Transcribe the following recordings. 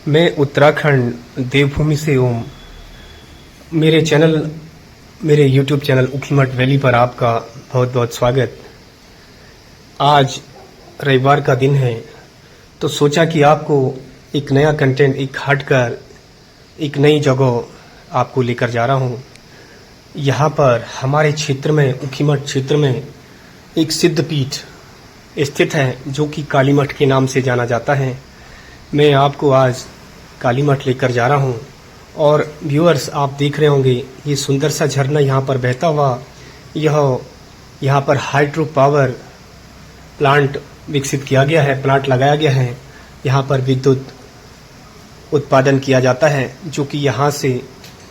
मैं उत्तराखंड देवभूमि से हूँ। मेरे YouTube चैनल ऊखीमठ वैली पर आपका बहुत बहुत स्वागत। आज रविवार का दिन है, तो सोचा कि आपको एक नया कंटेंट, एक हटकर एक नई जगह आपको लेकर जा रहा हूँ। यहाँ पर हमारे क्षेत्र में, ऊखीमठ क्षेत्र में एक सिद्धपीठ स्थित है जो कि कालीमठ के नाम से जाना जाता है। मैं आपको आज कालीमठ लेकर जा रहा हूँ और व्यूअर्स, आप देख रहे होंगे ये सुंदर सा झरना यहाँ पर बहता हुआ, यहाँ पर हाइड्रो पावर प्लांट विकसित किया गया है, प्लांट लगाया गया है। यहाँ पर विद्युत उत्पादन किया जाता है जो कि यहाँ से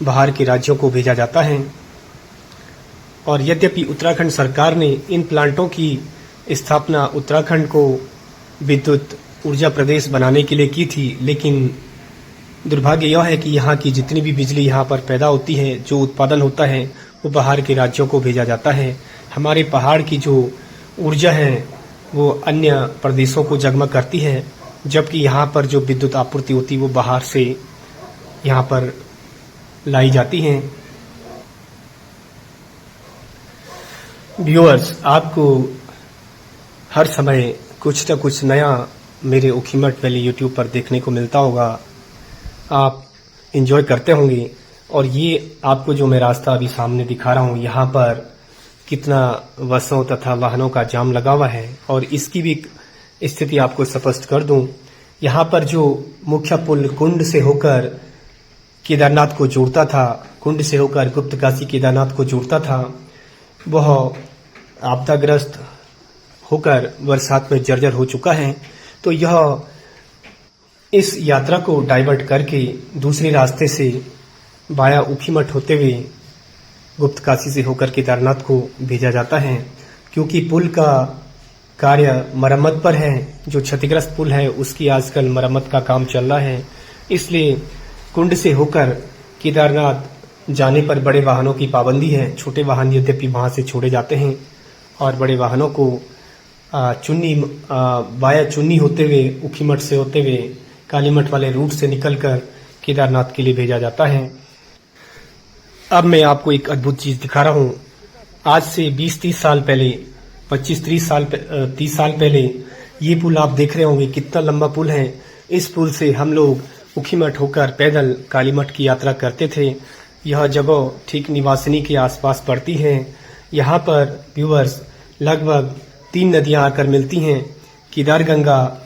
बाहर के राज्यों को भेजा जाता है। और यद्यपि उत्तराखंड सरकार ने इन प्लांटों की स्थापना उत्तराखंड को विद्युत ऊर्जा प्रदेश बनाने के लिए की थी, लेकिन दुर्भाग्य यह है कि यहाँ की जितनी भी बिजली यहाँ पर पैदा होती है, जो उत्पादन होता है, वो बाहर के राज्यों को भेजा जाता है। हमारे पहाड़ की जो ऊर्जा है वो अन्य प्रदेशों को जगमग करती है, जबकि यहाँ पर जो विद्युत आपूर्ति होती है वो बाहर से यहाँ पर लाई जाती है। व्यूअर्स, आपको हर समय कुछ न कुछ नया मेरे ऊखीमठ वैली यूट्यूब पर देखने को मिलता होगा, आप एंजॉय करते होंगे। और ये आपको जो मैं रास्ता अभी सामने दिखा रहा हूँ, यहाँ पर कितना बसों तथा वाहनों का जाम लगा हुआ है, और इसकी भी स्थिति आपको स्पष्ट कर दूं। यहाँ पर जो मुख्य पुल कुंड से होकर केदारनाथ को जोड़ता था, कुंड से होकर गुप्तकाशी केदारनाथ को जोड़ता था, वह आपदाग्रस्त होकर बरसात में जर्जर हो चुका है। तो यह इस यात्रा को डाइवर्ट करके दूसरे रास्ते से वाया ऊखीमठ होते हुए गुप्तकाशी से होकर केदारनाथ को भेजा जाता है। क्योंकि पुल का कार्य मरम्मत पर है, जो क्षतिग्रस्त पुल है उसकी आजकल मरम्मत का काम चल रहा है, इसलिए कुंड से होकर केदारनाथ जाने पर बड़े वाहनों की पाबंदी है। छोटे वाहन यद्यपि वहां से छोड़े जाते हैं और बड़े वाहनों को वाया चुन्नी होते हुए, ऊखीमठ से होते हुए कालीमठ वाले रूट से निकलकर केदारनाथ के लिए भेजा जाता है। अब मैं आपको एक अद्भुत चीज दिखा रहा हूँ। आज से 20-30 साल पहले, 25-30 साल पहले ये पुल आप देख रहे होंगे, कितना लंबा पुल है। इस पुल से हम लोग ऊखीमठ होकर पैदल कालीमठ की यात्रा करते थे। यह जगह ठीक निवासिनी के आसपास पड़ती है। यहाँ पर व्यूअर्स लगभग 3 नदियां आकर मिलती हैं। केदारगंगा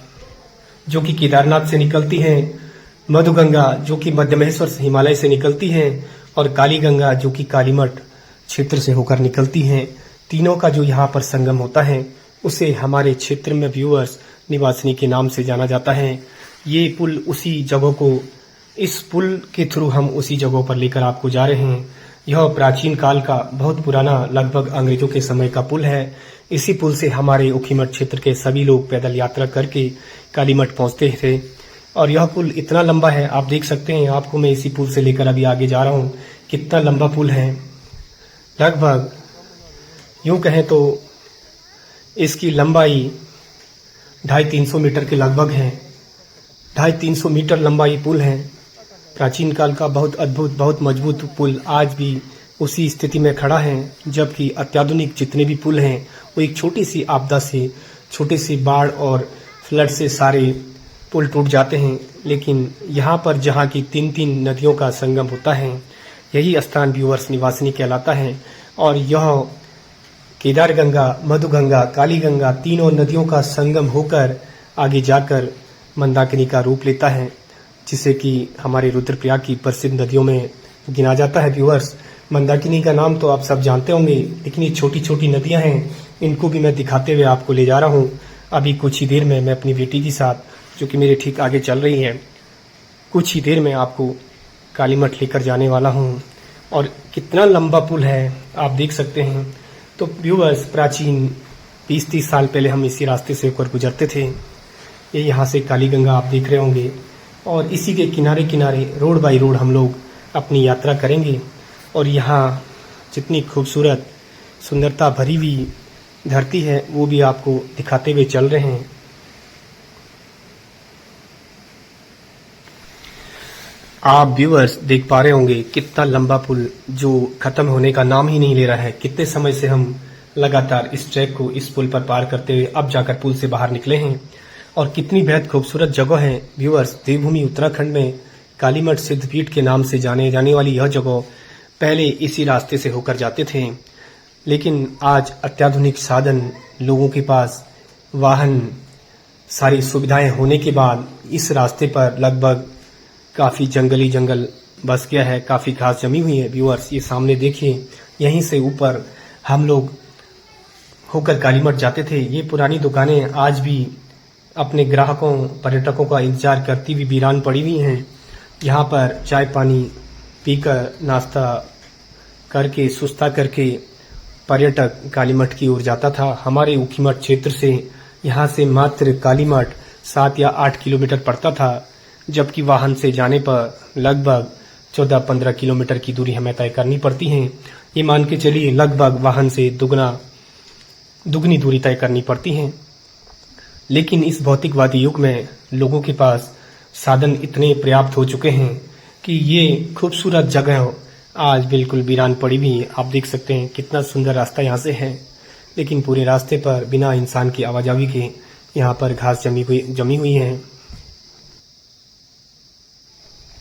जो कि केदारनाथ से निकलती है, मधुगंगा जो कि मध्यमहेश्वर से, हिमालय से निकलती है, और काली गंगा जो कि कालीमठ क्षेत्र से होकर निकलती है। तीनों का जो यहाँ पर संगम होता है उसे हमारे क्षेत्र में व्यूअर्स निवासिनी के नाम से जाना जाता है। ये पुल उसी जगह को, इस पुल के थ्रू हम उसी जगह पर लेकर आपको जा रहे हैं। यह प्राचीन काल का बहुत पुराना, लगभग अंग्रेजों के समय का पुल है। इसी पुल से हमारे ऊखीमठ क्षेत्र के सभी लोग पैदल यात्रा करके कालीमठ पहुंचते थे। और यह पुल इतना लंबा है, आप देख सकते हैं। आपको मैं इसी पुल से लेकर अभी आगे जा रहा हूं। कितना लंबा पुल है, लगभग यूं कहें तो इसकी लंबाई 250-300 मीटर के लगभग है। 250-300 मीटर लंबा ये पुल है। प्राचीन काल का बहुत अद्भुत, बहुत मजबूत पुल आज भी उसी स्थिति में खड़ा है। जबकि अत्याधुनिक जितने भी पुल हैं वो एक छोटी सी आपदा से, छोटे सी बाढ़ और फ्लड से सारे पुल टूट जाते हैं। लेकिन यहाँ पर जहाँ की 3-3 नदियों का संगम होता है, यही स्थान व्यूअर्स निवासिनी कहलाता है। और यह केदारगंगा, मधुगंगा, काली गंगा, तीनों नदियों का संगम होकर आगे जाकर मंदाकिनी का रूप लेता है, जिसे कि हमारे रुद्रप्रयाग की प्रसिद्ध नदियों में गिना जाता है। व्यूअर्स, मंदाकिनी का नाम तो आप सब जानते होंगे, लेकिन ये छोटी छोटी नदियां हैं, इनको भी मैं दिखाते हुए आपको ले जा रहा हूँ। अभी कुछ ही देर में मैं अपनी बेटी के साथ, जो कि मेरे ठीक आगे चल रही है, कुछ ही देर में आपको कालीमठ लेकर जाने वाला हूँ। और कितना लंबा पुल है आप देख सकते हैं। तो व्यूअर्स, प्राचीन 20-30 साल पहले हम इसी रास्ते से होकर गुजरते थे। ये यहाँ से काली गंगा आप देख रहे होंगे, और इसी के किनारे किनारे रोड बाई रोड हम लोग अपनी यात्रा करेंगे। और यहाँ जितनी खूबसूरत, सुंदरता भरी हुई धरती है वो भी आपको दिखाते हुए चल रहे हैं। आप व्यूअर्स देख पा रहे होंगे कितना लंबा पुल जो खत्म होने का नाम ही नहीं ले रहा है। कितने समय से हम लगातार इस ट्रैक को इस पुल पर पार करते हुए अब जाकर पुल से बाहर निकले हैं और कितनी बेहद खूबसूरत जगह है व्यूअर्स। देवभूमि उत्तराखंड में कालीमठ सिद्धपीठ के नाम से जाने जाने वाली यह जगह पहले इसी रास्ते से होकर जाते थे, लेकिन आज अत्याधुनिक साधन, लोगों के पास वाहन, सारी सुविधाएं होने के बाद इस रास्ते पर लगभग काफी जंगल बस गया है, काफी घास जमी हुई है। व्यूअर्स ये सामने देखिए, यहीं से ऊपर हम लोग होकर कालीमठ जाते थे। ये पुरानी दुकानें आज भी अपने ग्राहकों, पर्यटकों का इंतजार करती हुई वीरान पड़ी हुई हैं। यहाँ पर चाय पानी पीकर, नाश्ता करके, सुस्ता करके पर्यटक कालीमठ की ओर जाता था। हमारे ऊखीमठ क्षेत्र से यहाँ से मात्र कालीमठ 7 या 8 किलोमीटर पड़ता था, जबकि वाहन से जाने पर लगभग 14-15 किलोमीटर की दूरी हमें तय करनी पड़ती है। ये मान के चलिए लगभग वाहन से दुगनी दूरी तय करनी पड़ती है। लेकिन इस भौतिकवादी युग में लोगों के पास साधन इतने पर्याप्त हो चुके हैं कि ये खूबसूरत जगह आज बिल्कुल वीरान पड़ी हुई है। आप देख सकते हैं कितना सुंदर रास्ता यहाँ से है, लेकिन पूरे रास्ते पर बिना इंसान की आवाजाही के यहाँ पर घास जमी हुई है।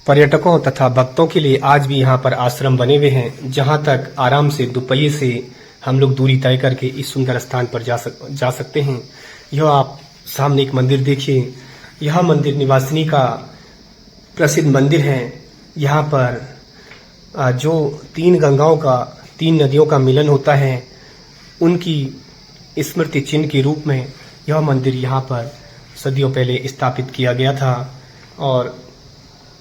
पर्यटकों तथा भक्तों के लिए आज भी यहाँ पर आश्रम बने हुए हैं, जहाँ तक आराम से दुपहिए से हम लोग दूरी तय करके इस सुंदर स्थान पर जा सकते हैं। यह आप सामने एक मंदिर देखिए, यह मंदिर निवासिनी का प्रसिद्ध मंदिर है। यहाँ पर जो 3 गंगाओं का, 3 नदियों का मिलन होता है, उनकी स्मृति चिन्ह के रूप में यह मंदिर यहाँ पर सदियों पहले स्थापित किया गया था। और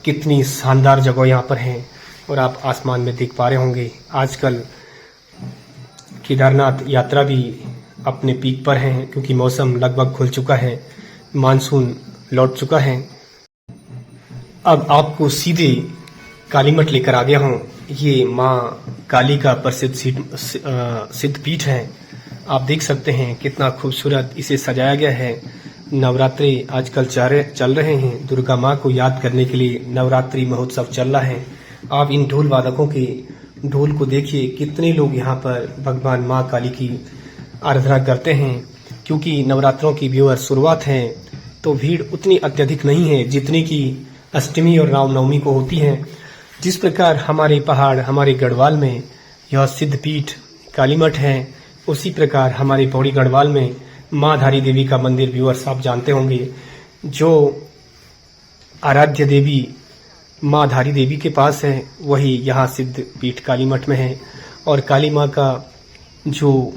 कितनी शानदार जगह यहाँ पर है। और आप आसमान में देख पा रहे होंगे आजकल केदारनाथ यात्रा भी अपने पीक पर है, क्योंकि मौसम लगभग खुल चुका है, मानसून लौट चुका है। अब आपको सीधे कालीमठ लेकर आ गया हूँ। ये माँ काली का प्रसिद्ध सिद्ध पीठ है। आप देख सकते हैं कितना खूबसूरत इसे सजाया गया है। नवरात्रि आजकल चल रहे हैं, दुर्गा माँ को याद करने के लिए नवरात्रि महोत्सव चल रहा है। आप इन ढोल वादकों के ढोल को देखिए, कितने लोग यहाँ पर भगवान माँ काली की आराधना करते हैं। क्योंकि नवरात्रों की व्यूअर शुरुआत है तो भीड़ उतनी अत्यधिक नहीं है जितनी की अष्टमी और रामनवमी को होती है। जिस प्रकार हमारे पहाड़, हमारे गढ़वाल में यह सिद्धपीठ कालीमठ है, उसी प्रकार हमारे पौड़ी गढ़वाल में माँ धारी देवी का मंदिर व्यूअर्स आप जानते होंगे, जो आराध्य देवी माँ धारी देवी के पास है, वही यहाँ सिद्ध पीठ कालीमठ में है। और काली माँ का जो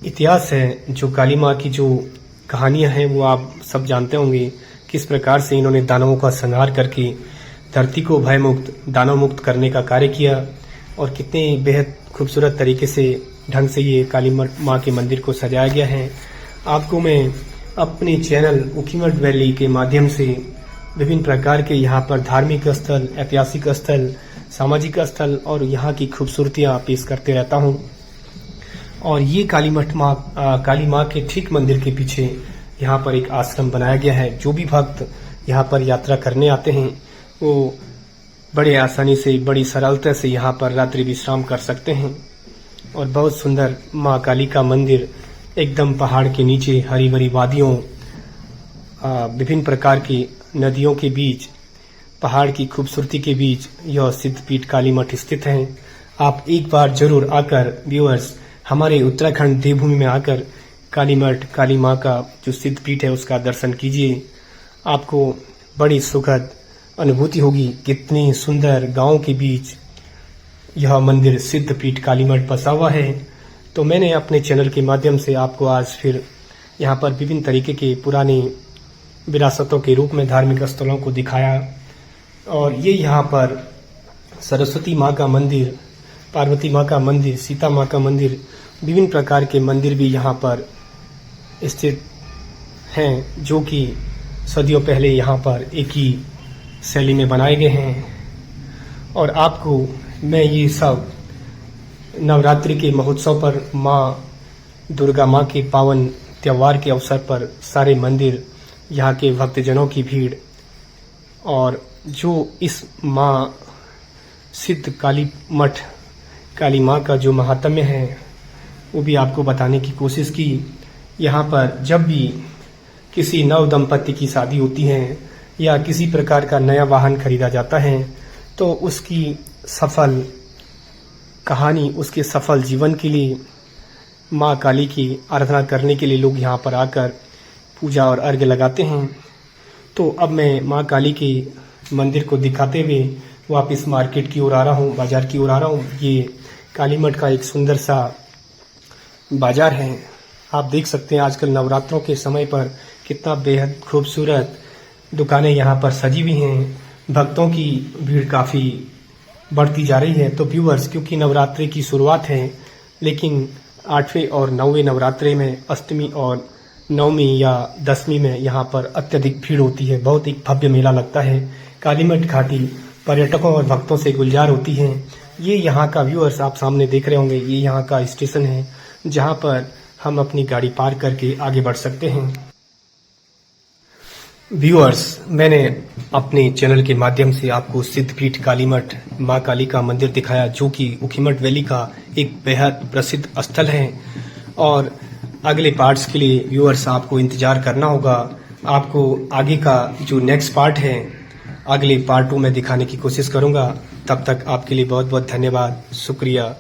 इतिहास है, जो काली माँ की जो कहानियाँ हैं, वो आप सब जानते होंगे। किस प्रकार से इन्होंने दानवों का संहार करके धरती को भयमुक्त, दानव मुक्त करने का कार्य किया, और कितने बेहद खूबसूरत तरीके से, ढंग से ये काली माँ के मंदिर को सजाया गया है। आपको मैं अपने चैनल ऊखीमठ वैली के माध्यम से विभिन्न प्रकार के यहाँ पर धार्मिक स्थल, ऐतिहासिक स्थल, सामाजिक स्थल और यहाँ की खूबसूरतियाँ पेश करते रहता हूँ। और ये काली माँ के ठीक मंदिर के पीछे यहाँ पर एक आश्रम बनाया गया है। जो भी भक्त यहाँ पर यात्रा करने आते हैं वो बड़े आसानी से, बड़ी सरलता से यहाँ पर रात्रि विश्राम कर सकते हैं। और बहुत सुंदर माँ काली का मंदिर एकदम पहाड़ के नीचे, हरी भरी वादियों, विभिन्न प्रकार की नदियों के बीच, पहाड़ की खूबसूरती के बीच यह सिद्धपीठ कालीमठ स्थित है। आप एक बार जरूर आकर व्यूअर्स हमारे उत्तराखंड देवभूमि में आकर कालीमठ, काली माँ का जो सिद्धपीठ है उसका दर्शन कीजिए। आपको बड़ी सुखद अनुभूति होगी। कितनी सुंदर गांव के बीच यह मंदिर सिद्धपीठ कालीमठ बसा हुआ है। तो मैंने अपने चैनल के माध्यम से आपको आज फिर यहाँ पर विभिन्न तरीके के पुरानी विरासतों के रूप में धार्मिक स्थलों को दिखाया। और ये यहाँ पर सरस्वती माँ का मंदिर, पार्वती माँ का मंदिर, सीता माँ का मंदिर, विभिन्न प्रकार के मंदिर भी यहाँ पर स्थित हैं, जो कि सदियों पहले यहाँ पर एक ही शैली में बनाए गए हैं। और आपको मैं ये सब नवरात्रि के महोत्सव पर माँ दुर्गा माँ के पावन त्यौहार के अवसर पर सारे मंदिर, यहाँ के भक्तजनों की भीड़ और जो इस माँ सिद्ध काली मठ काली माँ का जो महात्म्य है वो भी आपको बताने की कोशिश की। यहाँ पर जब भी किसी नव दंपति की शादी होती है या किसी प्रकार का नया वाहन खरीदा जाता है तो उसकी सफल कहानी, उसके सफल जीवन के लिए माँ काली की आराधना करने के लिए लोग यहाँ पर आकर पूजा और अर्घ्य लगाते हैं। तो अब मैं माँ काली के मंदिर को दिखाते हुए वापस मार्केट की ओर आ रहा हूँ, बाजार की ओर आ रहा हूँ। ये काली मठ का एक सुंदर सा बाजार है। आप देख सकते हैं आजकल नवरात्रों के समय पर कितना बेहद खूबसूरत दुकानें यहाँ पर सजी हुई हैं। भक्तों की भीड़ काफ़ी बढ़ती जा रही है। तो व्यूअर्स, क्योंकि नवरात्रि की शुरुआत है, लेकिन 8वें और 9वें नवरात्रे में अष्टमी और नवमी या दसवीं में यहाँ पर अत्यधिक भीड़ होती है। बहुत एक भव्य मेला लगता है। कालीमठ घाटी पर्यटकों और भक्तों से गुलजार होती है। ये यहाँ का व्यूअर्स आप सामने देख रहे होंगे, ये यहाँ का स्टेशन है जहाँ पर हम अपनी गाड़ी पार्क करके आगे बढ़ सकते हैं। व्यूअर्स, मैंने अपने चैनल के माध्यम से आपको सिद्धपीठ कालीमठ माँ काली का मंदिर दिखाया, जो कि ऊखीमठ वैली का एक बेहद प्रसिद्ध स्थल है। और अगले पार्ट्स के लिए व्यूअर्स आपको इंतजार करना होगा। आपको आगे का जो नेक्स्ट पार्ट है अगले पार्टों में दिखाने की कोशिश करूंगा। तब तक आपके लिए बहुत बहुत धन्यवाद, शुक्रिया।